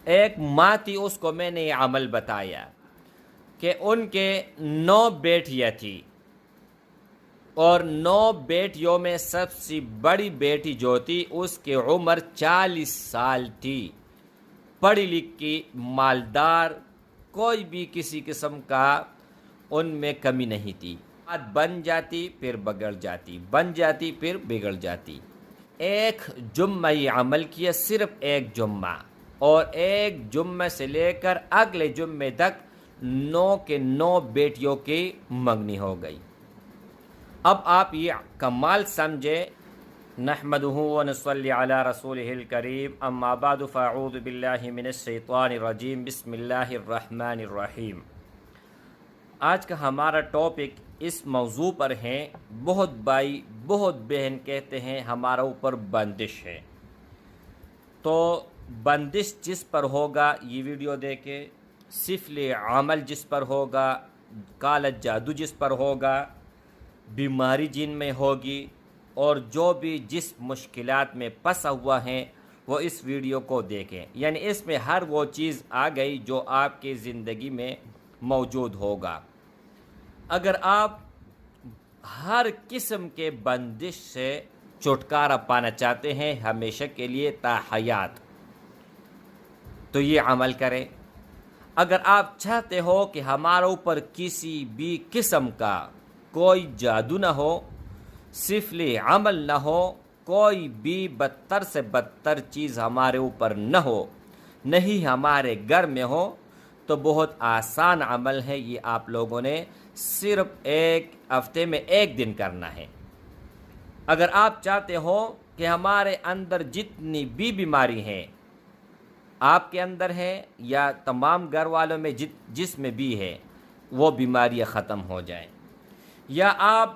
ایک ماں تھی، اس کو میں نے یہ عمل بتایا کہ ان کے 9 بیٹیاں تھیں، اور 9 بیٹیوں میں سب سے بڑی بیٹی جو تھی اس کی عمر 40 سال تھی، پڑھی لکھی، مالدار، کوئی بھی کسی قسم کا ان میں کمی نہیں تھی۔ بات بن جاتی پھر بگڑ جاتی، بن جاتی پھر بگڑ جاتی۔ ایک جمعہ یہ عمل کیا، صرف ایک جمعہ، اور ایک جمعہ سے لے کر اگلے جمعے تک 9 کے 9 بیٹیوں کی منگنی ہو گئی۔ اب آپ یہ کمال سمجھے۔ نحمدہ ونصلی علی رسولہ الکریم، اما بعد فاعوذ باللہ من الشیطان الرجیم، بسم اللہ الرحمن الرحیم۔ آج کا ہمارا ٹاپک اس موضوع پر ہے، بہت بھائی بہت بہن کہتے ہیں ہمارا اوپر بندش ہے۔ تو بندش جس پر ہوگا یہ ویڈیو دیکھے، سفل عمل جس پر ہوگا، کالا جادو جس پر ہوگا، بیماری جن میں ہوگی، اور جو بھی جس مشکلات میں پھنسا ہوا ہے وہ اس ویڈیو کو دیکھیں۔ یعنی اس میں ہر وہ چیز آ گئی جو آپ کی زندگی میں موجود ہوگا۔ اگر آپ ہر قسم کے بندش سے چھٹکارا پانا چاہتے ہیں ہمیشہ کے لیے تا حیات، تو یہ عمل کریں۔ اگر آپ چاہتے ہو کہ ہمارے اوپر کسی بھی قسم کا کوئی جادو نہ ہو، سفلی عمل نہ ہو، کوئی بھی بدتر سے بدتر چیز ہمارے اوپر نہ ہو، نہیں ہمارے گھر میں ہو، تو بہت آسان عمل ہے۔ یہ آپ لوگوں نے صرف ایک ہفتے میں ایک دن کرنا ہے۔ اگر آپ چاہتے ہو کہ ہمارے اندر جتنی بھی بیماری ہیں، آپ کے اندر ہے یا تمام گھر والوں میں جس میں بھی ہے، وہ بیماریاں ختم ہو جائیں، یا آپ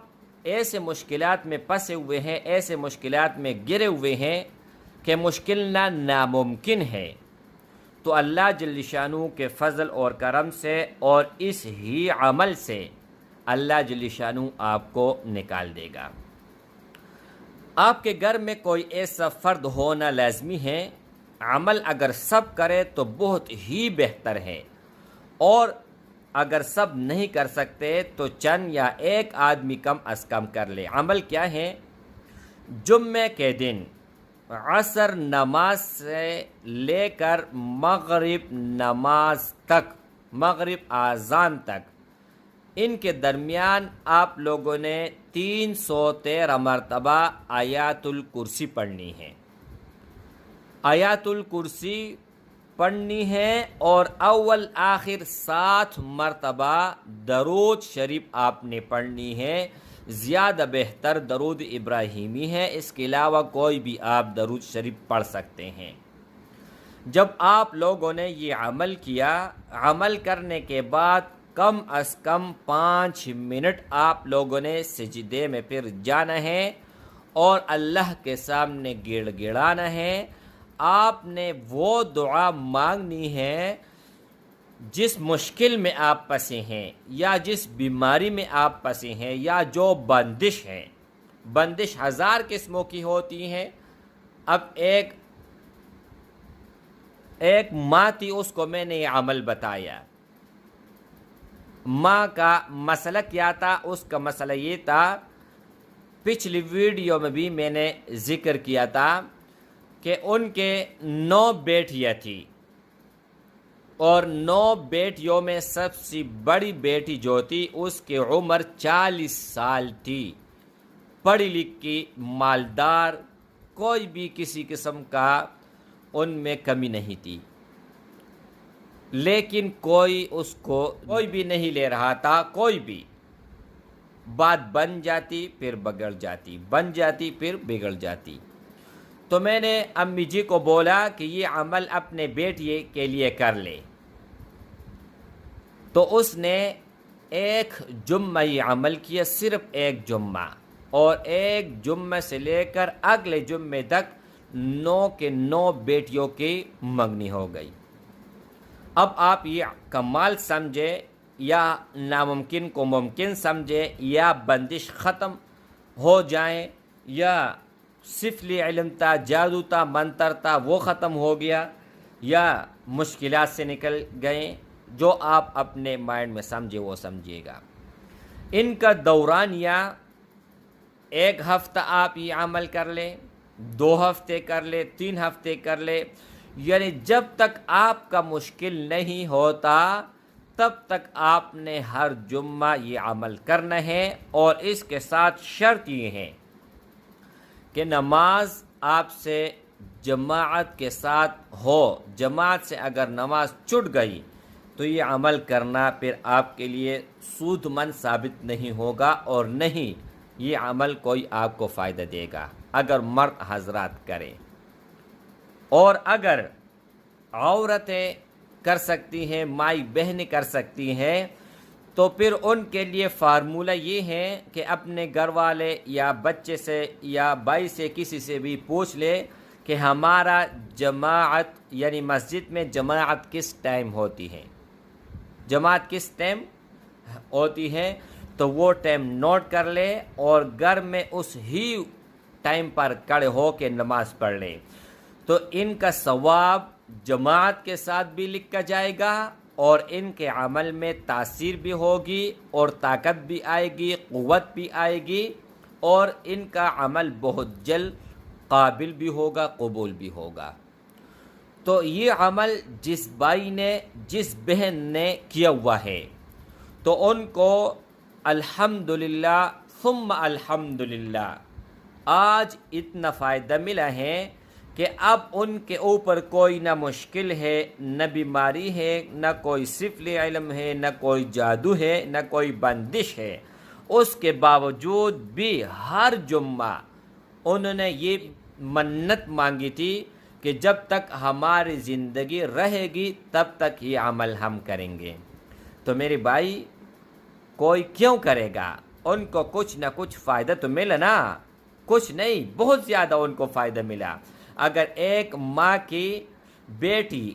ایسے مشکلات میں پھنسے ہوئے ہیں، ایسے مشکلات میں گرے ہوئے ہیں کہ مشکل نہ ناممکن ہے، تو اللہ جل شانہ کے فضل اور کرم سے اور اس ہی عمل سے اللہ جل شانہ آپ کو نکال دے گا۔ آپ کے گھر میں کوئی ایسا فرد ہونا لازمی ہے۔ عمل اگر سب کرے تو بہت ہی بہتر ہے، اور اگر سب نہیں کر سکتے تو چند یا ایک آدمی کم از کم کر لے۔ عمل کیا ہے؟ جمعے کے دن عصر نماز سے لے کر مغرب نماز تک، مغرب اذان تک، ان کے درمیان آپ لوگوں نے 313 مرتبہ آیات الکرسی پڑھنی ہے۔ آیات الکرسی پڑھنی ہے، اور اول آخر 7 مرتبہ درود شریف آپ نے پڑھنی ہے۔ زیادہ بہتر درود ابراہیمی ہے، اس کے علاوہ کوئی بھی آپ درود شریف پڑھ سکتے ہیں۔ جب آپ لوگوں نے یہ عمل کیا، عمل کرنے کے بعد کم از کم 5 منٹ آپ لوگوں نے سجدے میں پھر جانا ہے اور اللہ کے سامنے گڑ گڑانا ہے۔ آپ نے وہ دعا مانگنی ہے جس مشکل میں آپ پھنسے ہیں، یا جس بیماری میں آپ پھنسے ہیں، یا جو بندش ہے۔ بندش 1000 قسموں کی ہوتی ہیں۔ اب ایک ماں تھی، اس کو میں نے یہ عمل بتایا۔ ماں کا مسئلہ کیا تھا؟ اس کا مسئلہ یہ تھا، پچھلی ویڈیو میں بھی میں نے ذکر کیا تھا کہ ان کے 9 بیٹیاں تھیں، اور 9 بیٹیوں میں سب سے بڑی بیٹی جو تھی اس کی عمر 40 سال تھی، پڑھی لکھی، مالدار، کوئی بھی کسی قسم کا ان میں کمی نہیں تھی، لیکن کوئی اس کو کوئی بھی نہیں لے رہا تھا۔ کوئی بھی بات بن جاتی پھر بگڑ جاتی، بن جاتی پھر بگڑ جاتی۔ تو میں نے امی جی کو بولا کہ یہ عمل اپنے بیٹی کے لیے کر لے، تو اس نے ایک جمعہ یہ عمل کیا، صرف ایک جمعہ، اور ایک جمعہ سے لے کر اگلے جمعے تک 9 کے 9 بیٹیوں کی منگنی ہو گئی۔ اب آپ یہ کمال سمجھے، یا ناممکن کو ممکن سمجھے، یا بندش ختم ہو جائیں، یا سفلی علم تھا، جادو تھا، منتر تھا، وہ ختم ہو گیا، یا مشکلات سے نکل گئے، جو آپ اپنے مائنڈ میں سمجھے وہ سمجھیے گا۔ ان کا دورانیہ 1 ہفتہ آپ یہ عمل کر لیں، 2 ہفتے کر لیں، 3 ہفتے کر لیں، یعنی جب تک آپ کا مشکل نہیں ہوتا تب تک آپ نے ہر جمعہ یہ عمل کرنا ہے۔ اور اس کے ساتھ شرط یہ ہے کہ نماز آپ سے جماعت کے ساتھ ہو۔ جماعت سے اگر نماز چھوٹ گئی تو یہ عمل کرنا پھر آپ کے لیے سود مند ثابت نہیں ہوگا، اور نہیں یہ عمل کوئی آپ کو فائدہ دے گا اگر مرد حضرات کریں۔ اور اگر عورتیں کر سکتی ہیں، مائی بہنیں کر سکتی ہیں، تو پھر ان کے لیے فارمولہ یہ ہے کہ اپنے گھر والے یا بچے سے یا بھائی سے کسی سے بھی پوچھ لے کہ ہمارا جماعت یعنی مسجد میں جماعت کس ٹائم ہوتی ہے، جماعت کس ٹائم ہوتی ہے، تو وہ ٹائم نوٹ کر لے اور گھر میں اس ہی ٹائم پر کھڑے ہو کے نماز پڑھ لے، تو ان کا ثواب جماعت کے ساتھ بھی لکھا جائے گا، اور ان کے عمل میں تاثیر بھی ہوگی اور طاقت بھی آئے گی، قوت بھی آئے گی، اور ان کا عمل بہت جلد قابل بھی ہوگا، قبول بھی ہوگا۔ تو یہ عمل جس بھائی نے جس بہن نے کیا ہوا ہے تو ان کو الحمدللہ ثم الحمدللہ آج اتنا فائدہ ملا ہے کہ اب ان کے اوپر کوئی نہ مشکل ہے، نہ بیماری ہے، نہ کوئی سفلی علم ہے، نہ کوئی جادو ہے، نہ کوئی بندش ہے۔ اس کے باوجود بھی ہر جمعہ انہوں نے یہ منت مانگی تھی کہ جب تک ہماری زندگی رہے گی تب تک یہ عمل ہم کریں گے۔ تو میرے بھائی، کوئی کیوں کرے گا؟ ان کو کچھ نہ کچھ فائدہ تو ملا نا، کچھ نہیں، بہت زیادہ ان کو فائدہ ملا۔ اگر ایک ماں کی بیٹی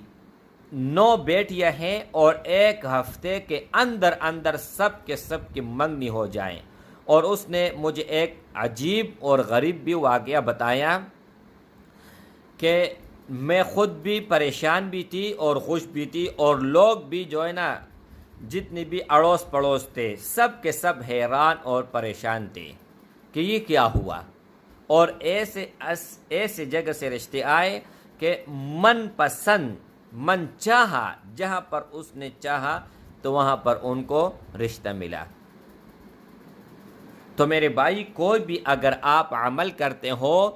9 بیٹیاں ہیں اور 1 ہفتے کے اندر اندر سب کے سب کی منگنی ہو جائیں، اور اس نے مجھے ایک عجیب اور غریب بھی واقعہ بتایا کہ میں خود بھی پریشان بھی تھی اور خوش بھی تھی، اور لوگ بھی جو ہے نا جتنی بھی اڑوس پڑوس تھے سب کے سب حیران اور پریشان تھے کہ یہ کیا ہوا۔ اور ایسے جگہ سے رشتے آئے کہ من پسند، من چاہا، جہاں پر اس نے چاہا تو وہاں پر ان کو رشتہ ملا۔ تو میرے بھائی، کوئی بھی اگر آپ عمل کرتے ہو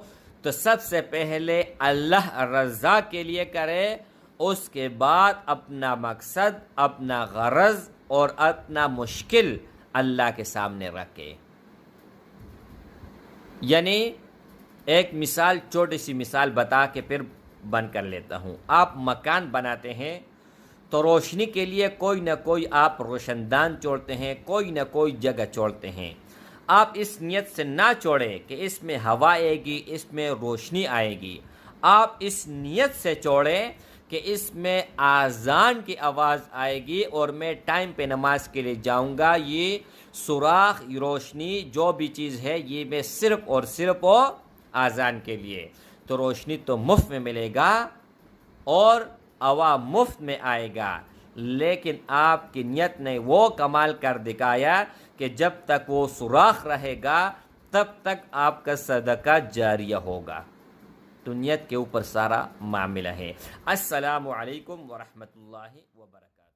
تو سب سے پہلے اللہ رضا کے لیے کرے، اس کے بعد اپنا مقصد، اپنا غرض اور اپنا مشکل اللہ کے سامنے رکھے۔ یعنی ایک مثال، چھوٹی سی مثال بتا کے پھر بند کر لیتا ہوں۔ آپ مکان بناتے ہیں تو روشنی کے لیے کوئی نہ کوئی آپ روشن دان چھوڑتے ہیں، کوئی نہ کوئی جگہ چھوڑتے ہیں۔ آپ اس نیت سے نہ چھوڑیں کہ اس میں ہوا آئے گی، اس میں روشنی آئے گی۔ آپ اس نیت سے چھوڑیں کہ اس میں اذان کی آواز آئے گی اور میں ٹائم پہ نماز کے لیے جاؤں گا۔ یہ سوراخ، روشنی جو بھی چیز ہے، یہ میں صرف اور صرف اذان کے لیے، تو روشنی تو مفت میں ملے گا اور ہوا مفت میں آئے گا، لیکن آپ کی نیت نے وہ کمال کر دکھایا کہ جب تک وہ سوراخ رہے گا تب تک آپ کا صدقہ جاریہ ہوگا۔ تو نیت کے اوپر سارا معاملہ ہے۔ السلام علیکم ورحمۃ اللہ وبرکاتہ۔